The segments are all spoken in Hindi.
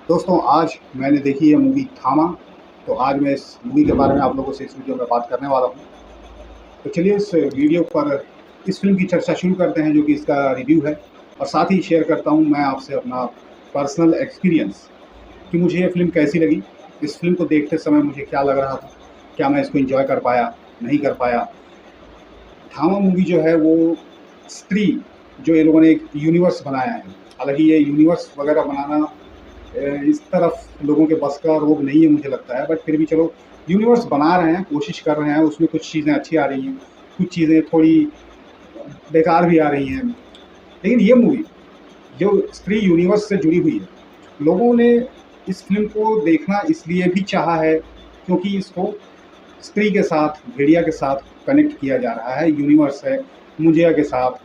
दोस्तों, आज मैंने देखी है मूवी थामा। तो आज मैं इस मूवी के बारे में आप लोगों से इस वीडियो में बात करने वाला हूँ। तो चलिए इस वीडियो पर इस फ़िल्म की चर्चा शुरू करते हैं, जो कि इसका रिव्यू है। और साथ ही शेयर करता हूँ मैं आपसे अपना पर्सनल एक्सपीरियंस कि मुझे ये फ़िल्म कैसी लगी। इस फ़िल्म को देखते समय मुझे क्या लग रहा था, क्या मैं इसको एंजॉय कर पाया, नहीं कर पाया। थामा मूवी जो है वो स्त्री, जो ये लोगों ने एक यूनिवर्स बनाया है। हालाँकि ये यूनिवर्स वग़ैरह बनाना इस तरफ लोगों के बस का रोग नहीं है मुझे लगता है, बट फिर भी चलो यूनिवर्स बना रहे हैं, कोशिश कर रहे हैं, उसमें कुछ चीज़ें अच्छी आ रही हैं, कुछ चीज़ें थोड़ी बेकार भी आ रही हैं। लेकिन ये मूवी जो स्त्री यूनिवर्स से जुड़ी हुई है, लोगों ने इस फ़िल्म को देखना इसलिए भी चाहा है क्योंकि इसको स्त्री के साथ, भेड़िया के साथ कनेक्ट किया जा रहा है, यूनिवर्स है, मुजिया के साथ।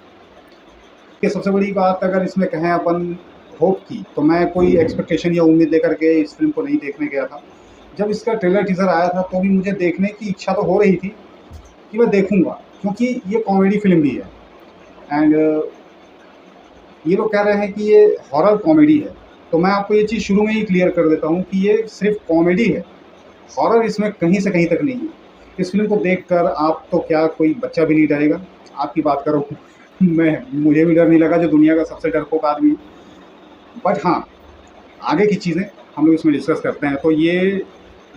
कि सबसे बड़ी बात अगर इसमें कहें अपन होप की, तो मैं कोई एक्सपेक्टेशन या उम्मीद लेकर के इस फ़िल्म को नहीं देखने गया था। जब इसका ट्रेलर टीज़र आया था तो भी मुझे देखने की इच्छा तो हो रही थी कि मैं देखूँगा, क्योंकि ये कॉमेडी फ़िल्म भी है। एंड ये लोग कह रहे हैं कि ये हॉरर कॉमेडी है। तो मैं आपको ये चीज़ शुरू में ही क्लियर कर देता हूँ कि ये सिर्फ़ कॉमेडी है, हॉरर इसमें कहीं से कहीं तक नहीं है। इस फ़िल्म को देखकर आप तो क्या, कोई बच्चा भी नहीं डरेगा। आपकी बात करो मुझे भी डर नहीं लगा, जो दुनिया का सबसे डरपोक आदमी है। बट हाँ, आगे की चीज़ें हम लोग इसमें डिस्कस करते हैं। तो ये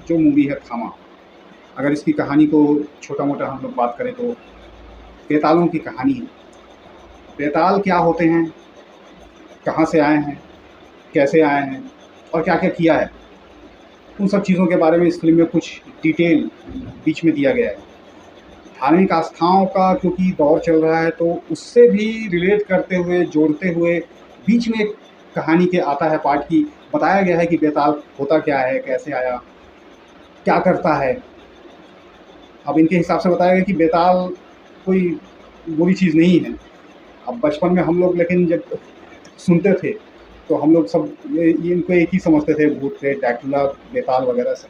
जो मूवी है थामा, अगर इसकी कहानी को छोटा-मोटा हम लोग बात करें तो बेतालों की कहानी है। बेताल क्या होते हैं, कहाँ से आए हैं, कैसे आए हैं और क्या-क्या किया है, उन सब चीज़ों के बारे में इस फ़िल्म में कुछ डिटेल बीच में दिया गया है। धार्मिक आस्थाओं का क्योंकि दौर चल रहा है, तो उससे भी रिलेट करते हुए, जोड़ते हुए बीच में एक कहानी के आता है पार्ट की बताया गया है कि बेताल होता क्या है, कैसे आया, क्या करता है। अब इनके हिसाब से बताया गया कि बेताल कोई बुरी चीज़ नहीं है। अब बचपन में हम लोग लेकिन जब सुनते थे, तो हम लोग सब ये इनको एक ही समझते थे, भूत-प्रेत, ड्रैकुला, बेताल वगैरह सब।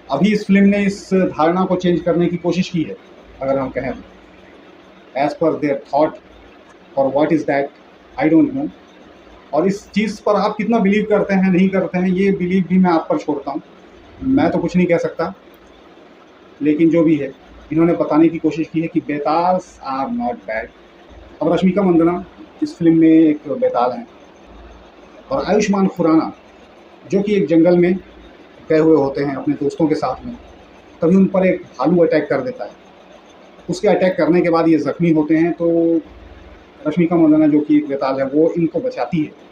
अभी इस फ़िल्म ने इस धारणा को चेंज करने की कोशिश की है, अगर हम कहें तो। एज़ पर देयर थॉट और what is that, I don't know. और इस चीज़ पर आप कितना बिलीव करते हैं, नहीं करते हैं, ये बिलीव भी मैं आप पर छोड़ता हूँ। मैं तो कुछ नहीं कह सकता, लेकिन जो भी है, इन्होंने बताने की कोशिश की है कि बेताल्स आर नॉट बैड। अब रश्मिका मंदाना इस फ़िल्म में एक बेताल हैं, और आयुष्मान खुराना, जो कि एक जंगल में गए हुए होते हैं अपने दोस्तों के साथ में, तभी उन पर एक भालू अटैक कर देता है। उसके अटैक करने के बाद ये ज़ख्मी होते हैं, तो रश्मिका मंदाना जो कि एक बेताल है, वो इनको बचाती है।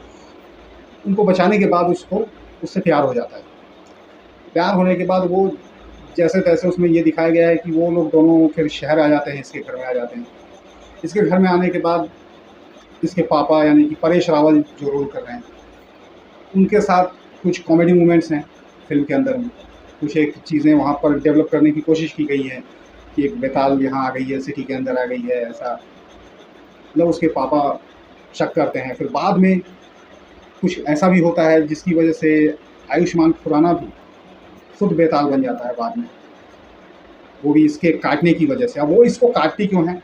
उनको बचाने के बाद उसको उससे प्यार हो जाता है। प्यार होने के बाद वो जैसे-तैसे, उसमें ये दिखाया गया है कि वो लोग दोनों फिर शहर आ जाते हैं, इसके घर में आ जाते हैं। इसके घर में आने के बाद इसके पापा यानी कि परेश रावल जो रोल कर रहे हैं, उनके साथ कुछ कॉमेडी मोमेंट्स हैं फ़िल्म के अंदर में। कुछ एक चीज़ें वहाँ पर डेवलप करने की कोशिश की गई है कि एक बेताल यहाँ आ गई है, सिटी के अंदर आ गई है, ऐसा। मतलब उसके पापा शक करते हैं। फिर बाद में कुछ ऐसा भी होता है जिसकी वजह से आयुष्मान खुराना भी खुद बेताल बन जाता है बाद में, वो भी इसके काटने की वजह से। अब वो इसको काटती क्यों है,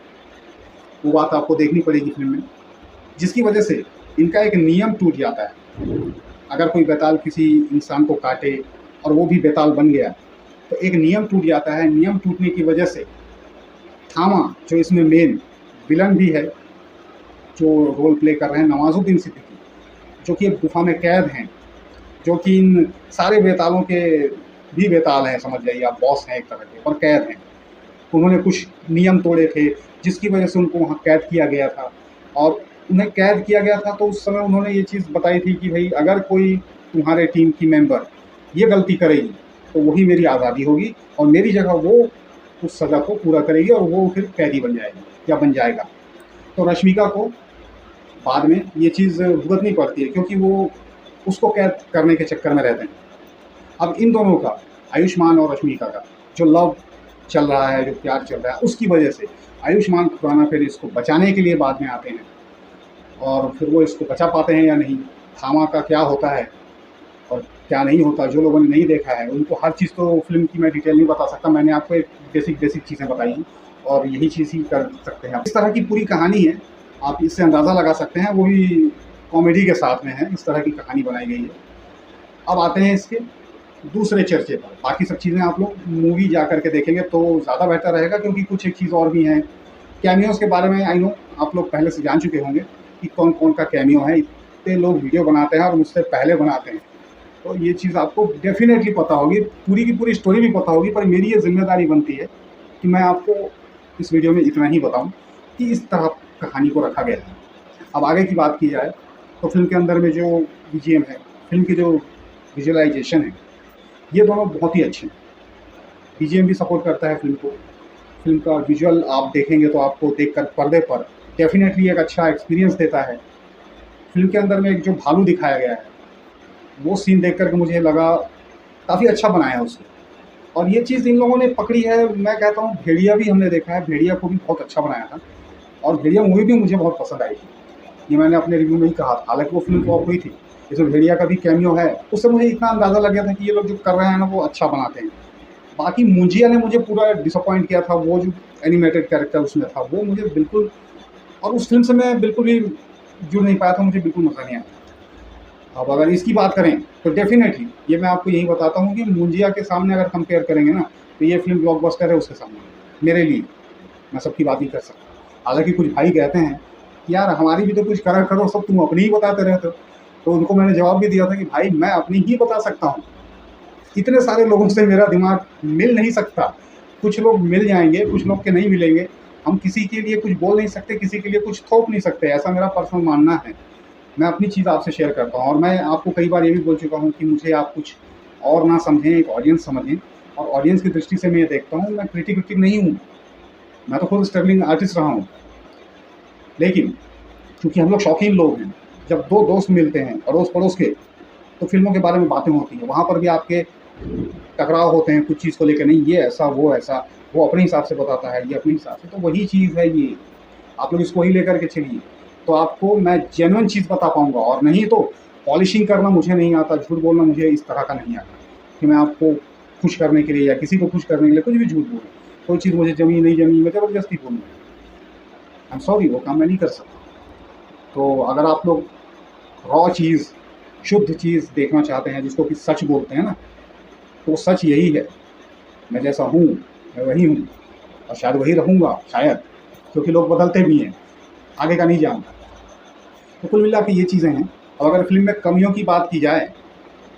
वो बात आपको देखनी पड़ेगी फ़िल्म में, जिसकी वजह से इनका एक नियम टूट जाता है। अगर कोई बेताल किसी इंसान को काटे और वो भी बेताल बन गया, तो एक नियम टूट जाता है। नियम टूटने की वजह से थामा, जो इसमें मेन विलन भी है, जो रोल प्ले कर रहे हैं नवाज़ुद्दीन सिद्दीकी, जो कि एक गुफ़ा में कैद हैं, जो कि इन सारे बेतालों के भी बेताल हैं, समझ जाइए आप, बॉस हैं एक तरह के, और कैद हैं। उन्होंने कुछ नियम तोड़े थे, जिसकी वजह से उनको वहाँ कैद किया गया था। और उन्हें कैद किया गया था, तो उस समय उन्होंने ये चीज़ बताई थी कि भई अगर कोई तुम्हारे टीम की मेंबर ये गलती करेगी, तो वही मेरी आज़ादी होगी, और मेरी जगह वो उस सज़ा को पूरा करेगी और वो फिर कैदी बन जाएगी या बन जाएगा। तो रश्मिका को बाद में ये चीज़ भुगतनी पड़ती है, क्योंकि वो उसको कैद करने के चक्कर में रहते हैं। अब इन दोनों का, आयुष्मान और रश्मिका का जो लव चल रहा है, जो प्यार चल रहा है, उसकी वजह से आयुष्मान खुराना फिर इसको बचाने के लिए बाद में आते हैं। और फिर वो इसको बचा पाते हैं या नहीं, थामा का क्या होता है और क्या नहीं होता, जो लोगों ने नहीं देखा है उनको हर चीज़ तो फ़िल्म की मैं डिटेल नहीं बता सकता। मैंने आपको एक बेसिक चीज़ें बताई हैं, और यही चीज़ ही कर सकते हैं आप। इस तरह की पूरी कहानी है, आप इससे अंदाज़ा लगा सकते हैं, वो भी कॉमेडी के साथ में है, इस तरह की कहानी बनाई गई है। अब आते हैं इसके दूसरे चर्चे पर। बाकी सब चीज़ें आप लोग मूवी जा कर के देखेंगे तो ज़्यादा बेहतर रहेगा, क्योंकि कुछ एक चीज़ और भी हैं। कैमियोज़ के बारे में आई नो आप लोग पहले से जान चुके होंगे कि कौन कौन का कैमियो है। इतने लोग वीडियो बनाते हैं और मुझसे पहले बनाते हैं, तो ये चीज़ आपको डेफिनेटली पता होगी, पूरी की पूरी स्टोरी भी पता होगी। पर मेरी ये जिम्मेदारी बनती है कि मैं आपको इस वीडियो में इतना ही बताऊं कि इस तरह कहानी को रखा गया है। अब आगे की बात की जाए तो फिल्म के अंदर में जो बीजीएम है, फिल्म की जो विजुअलाइजेशन है, ये दोनों बहुत ही अच्छे हैं। बीजीएम भी सपोर्ट करता है फिल्म को। फिल्म का विजुअल आप देखेंगे तो आपको देखकर पर्दे पर डेफिनेटली एक अच्छा एक्सपीरियंस देता है। फिल्म के अंदर में एक जो भालू दिखाया गया है, वो सीन देख कर के मुझे लगा काफ़ी अच्छा बनाया है उसको। और ये चीज़ इन लोगों ने पकड़ी है। मैं कहता हूँ भेड़िया भी हमने देखा है, भेड़िया को भी बहुत अच्छा बनाया था, और भेड़िया मूवी भी मुझे बहुत पसंद आई थी। ये मैंने अपने रिव्यू में ही कहा था, हालांकि वो फिल्म फ्लॉप हुई थी। इसमें भेड़िया का भी कैमियो है, उससे मुझे इतना अंदाज़ा लग गया था कि ये लोग जो कर रहे हैं ना वो अच्छा बनाते हैं। बाकी मुंजिया ने मुझे पूरा डिसअपॉइंट किया था। वो जो एनिमेटेड कैरेक्टर उसमें था वो मुझे बिल्कुल, और उस फिल्म से मैं बिल्कुल भी जुड़ नहीं पाया था, मुझे बिल्कुल मज़ा नहीं आया। अब अगर इसकी बात करें तो डेफिनेटली ये मैं आपको यही बताता हूँ कि मुंजिया के सामने अगर कंपेयर करेंगे ना तो ये फिल्म ब्लॉकबस्टर है उसके सामने मेरे लिए। मैं सबकी बात नहीं कर सकता। हालांकि कुछ भाई कहते हैं कि यार हमारी भी तो कुछ करा करो, सब तुम अपनी ही बताते रहते हो। तो उनको मैंने जवाब भी दिया था कि भाई मैं अपनी ही बता सकता हूँ, इतने सारे लोगों से मेरा दिमाग मिल नहीं सकता। कुछ लोग मिल जाएंगे, कुछ लोग के नहीं मिलेंगे। हम किसी के लिए कुछ बोल नहीं सकते, किसी के लिए कुछ थोप नहीं सकते, ऐसा मेरा पर्सनल मानना है। मैं अपनी चीज़ आपसे शेयर करता हूँ, और मैं आपको कई बार ये भी बोल चुका हूँ कि मुझे आप कुछ और ना समझें, एक ऑडियंस समझें। और ऑडियंस की दृष्टि से मैं ये देखता हूँ, मैं क्रिटिक नहीं हूँ, मैं तो खुद स्ट्रगलिंग आर्टिस्ट रहा हूँ। लेकिन चूँकि हम लोग शौकीन लोग हैं, जब दो दोस्त मिलते हैं अड़ोस पड़ोस के, तो फिल्मों के बारे में बातें होती हैं। वहाँ पर भी आपके टकराव होते हैं कुछ चीज़ को लेकर, नहीं ये ऐसा वो ऐसा, वो अपने हिसाब से बताता है, ये अपने हिसाब से। तो वही चीज़ है ये, आप लोग इसको ही लेकर के चलिए, तो आपको मैं जेन्युइन चीज़ बता पाऊँगा। और नहीं तो पॉलिशिंग करना मुझे नहीं आता, झूठ बोलना मुझे इस तरह का नहीं आता कि मैं आपको खुश करने के लिए या किसी को खुश करने के लिए कुछ भी झूठ बोलूँ। कोई चीज़ मुझे जमी नहीं जमी मैं ज़बरदस्ती बोलूँ, आई एम सॉरी, वो काम मैं नहीं कर सकता। तो अगर आप लोग रॉ चीज़, शुद्ध चीज़ देखना चाहते हैं, जिसको कि सच बोलते हैं ना, तो सच यही है। मैं जैसा हूँ मैं वही हूँ, और शायद वही रहूँगा, शायद, क्योंकि लोग बदलते भी हैं, आगे का नहीं जानता। तो कुल मिला के ये चीज़ें हैं। अब अगर फिल्म में कमियों की बात की जाए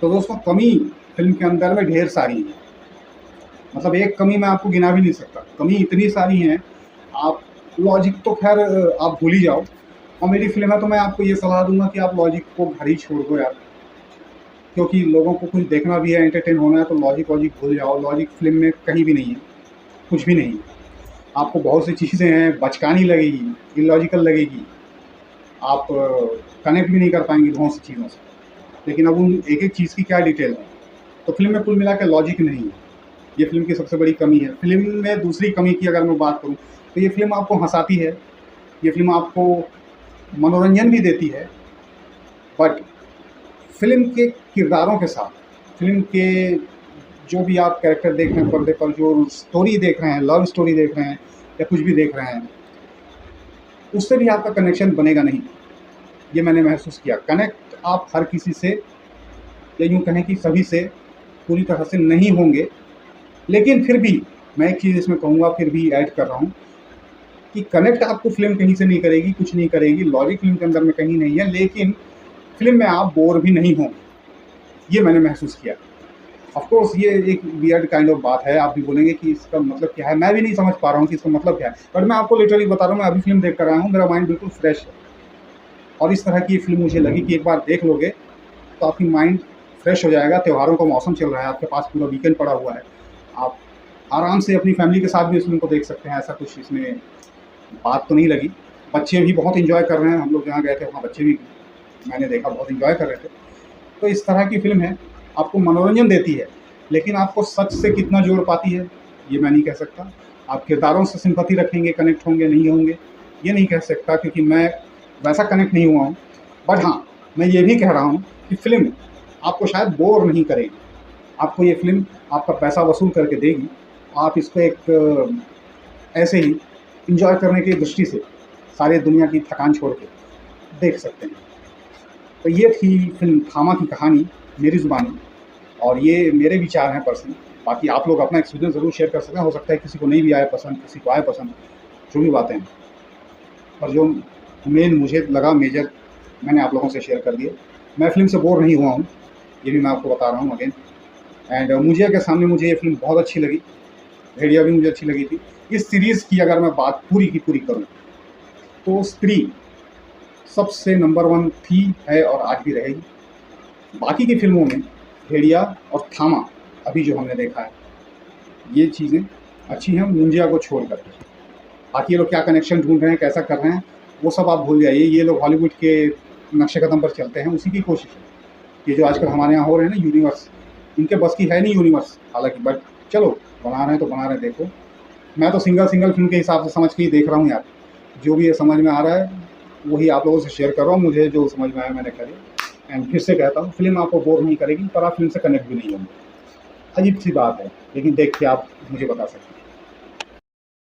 तो दोस्तों कमी फिल्म के अंदर में ढेर सारी है। मतलब एक कमी मैं आपको गिना भी नहीं सकता, कमी इतनी सारी हैं। आप लॉजिक तो खैर आप भूल ही जाओ। कॉमेडी फिल्म है तो मैं आपको ये सलाह दूंगा कि आप लॉजिक को घर ही छोड़ दो यार, क्योंकि लोगों को कुछ देखना भी है, एंटरटेन होना है, तो लॉजिक वॉजिक भूल जाओ। लॉजिक फिल्म में कहीं भी नहीं है, कुछ भी नहीं है। आपको बहुत सी चीज़ें हैं बचकानी लगेगी, इलॉजिकल लगेगी, आप कनेक्ट भी नहीं कर पाएंगे बहुत सी चीज़ों से। लेकिन अब उन एक एक चीज़ की क्या डिटेल है, तो फिल्म में कुल मिला के लॉजिक नहीं है। ये फिल्म की सबसे बड़ी कमी है। फिल्म में दूसरी कमी की अगर मैं बात करूँ तो ये फिल्म आपको हंसाती है, ये फिल्म आपको मनोरंजन भी देती है, बट फिल्म के किरदारों के साथ, फिल्म के जो भी आप कैरेक्टर देख रहे हैं पर्दे पर, जो स्टोरी देख रहे हैं, लव स्टोरी देख रहे हैं या कुछ भी देख रहे हैं, उससे भी आपका कनेक्शन बनेगा नहीं। ये मैंने महसूस किया। कनेक्ट आप हर किसी से, या यूँ कहें कि सभी से पूरी तरह से नहीं होंगे, लेकिन फिर भी मैं एक चीज़ इसमें कहूँगा, फिर भी ऐड कर रहा हूँ कि कनेक्ट आपको फिल्म कहीं से नहीं करेगी, कुछ नहीं करेगी, लॉजिक फिल्म के अंदर में कहीं नहीं है, लेकिन फिल्म में आप बोर भी नहीं होंगे, ये मैंने महसूस किया। ऑफ कोर्स ये एक वियर्ड काइंड ऑफ बात है, आप भी बोलेंगे कि इसका मतलब क्या है, मैं भी नहीं समझ पा रहा हूँ कि इसका मतलब क्या है, बट मैं आपको लिटरली बता रहा हूँ, मैं अभी फिल्म देख कर आया हूँ, मेरा माइंड बिल्कुल फ्रेश है। और इस तरह की फिल्म मुझे लगी कि एक बार देख लोगे तो आपकी माइंड फ्रेश हो जाएगा। त्योहारों का मौसम चल रहा है, आपके पास पूरा वीकेंड पड़ा हुआ है, आप आराम से अपनी फैमिली के साथ भी इस फिल्म को देख सकते हैं। ऐसा कुछ इसमें बात तो नहीं लगी। बच्चे भी बहुत एंजॉय कर रहे हैं, हम लोग जहाँ गए थे वहाँ बच्चे भी मैंने देखा बहुत एंजॉय कर रहे थे। तो इस तरह की फिल्म है, आपको मनोरंजन देती है, लेकिन आपको सच से कितना जोड़ पाती है ये मैं नहीं कह सकता। आप किरदारों से सिंपैथी रखेंगे, कनेक्ट होंगे नहीं होंगे ये नहीं कह सकता, क्योंकि मैं वैसा कनेक्ट नहीं हुआ हूँ। बट हाँ, मैं ये भी कह रहा हूँ कि फिल्म आपको शायद बोर नहीं करेगी। आपको ये फिल्म आपका पैसा वसूल करके देगी। आप इसको एक ऐसे ही इंजॉय करने की दृष्टि से सारी दुनिया की थकान छोड़ के देख सकते हैं। तो ये थी फिल्म थामा की कहानी मेरी ज़ुबानी, और ये मेरे विचार हैं पर्सनल। बाकी आप लोग अपना एक्सपीरियंस ज़रूर शेयर कर सकते हैं, हो सकता है किसी को नहीं भी आए पसंद, किसी को आए पसंद, जो भी बातें हैं। पर जो मेन मुझे लगा मेजर मैंने आप लोगों से शेयर कर दिया। मैं फ़िल्म से बोर नहीं हुआ हूँ, ये भी मैं आपको बता रहा हूँ अगेन। एंड मुझे के सामने मुझे ये फ़िल्म बहुत अच्छी लगी, भेड़िया भी मुझे अच्छी लगी थी। इस सीरीज़ की अगर मैं बात पूरी की पूरी करूँ तो स्त्री सबसे नंबर 1 थी, है और आज भी रहेगी। बाकी की फ़िल्मों में भेड़िया और थामा अभी जो हमने देखा है, ये चीज़ें अच्छी हैं मुंजिया को छोड़ कर के। बाकी ये लोग क्या कनेक्शन ढूँढ रहे हैं, कैसा कर रहे हैं, वो सब आप भूल जाइए। ये लोग हॉलीवुड के नक्शे कदम पर चलते हैं, उसी की कोशिश है। ये जो आजकल हमारे यहाँ हो रहे हैं ना यूनिवर्स, इनके बस की है नहीं यूनिवर्स हालाँकि, बट चलो बना रहे हैं तो बना रहे हैं, देखो। मैं तो सिंगल फिल्म के हिसाब से समझ के ही देख रहा हूँ यार। जो भी ये समझ में आ रहा है वही आप लोगों से शेयर कर रहा हूँ। मुझे जो समझ में आया मैंने करी। एंड फिर से कहता हूँ, फ़िल्म आपको बोर नहीं करेगी, पर आप फ़िल्म से कनेक्ट भी नहीं होंगे। अजीब सी बात है, लेकिन देख के आप मुझे बता सकते हैं।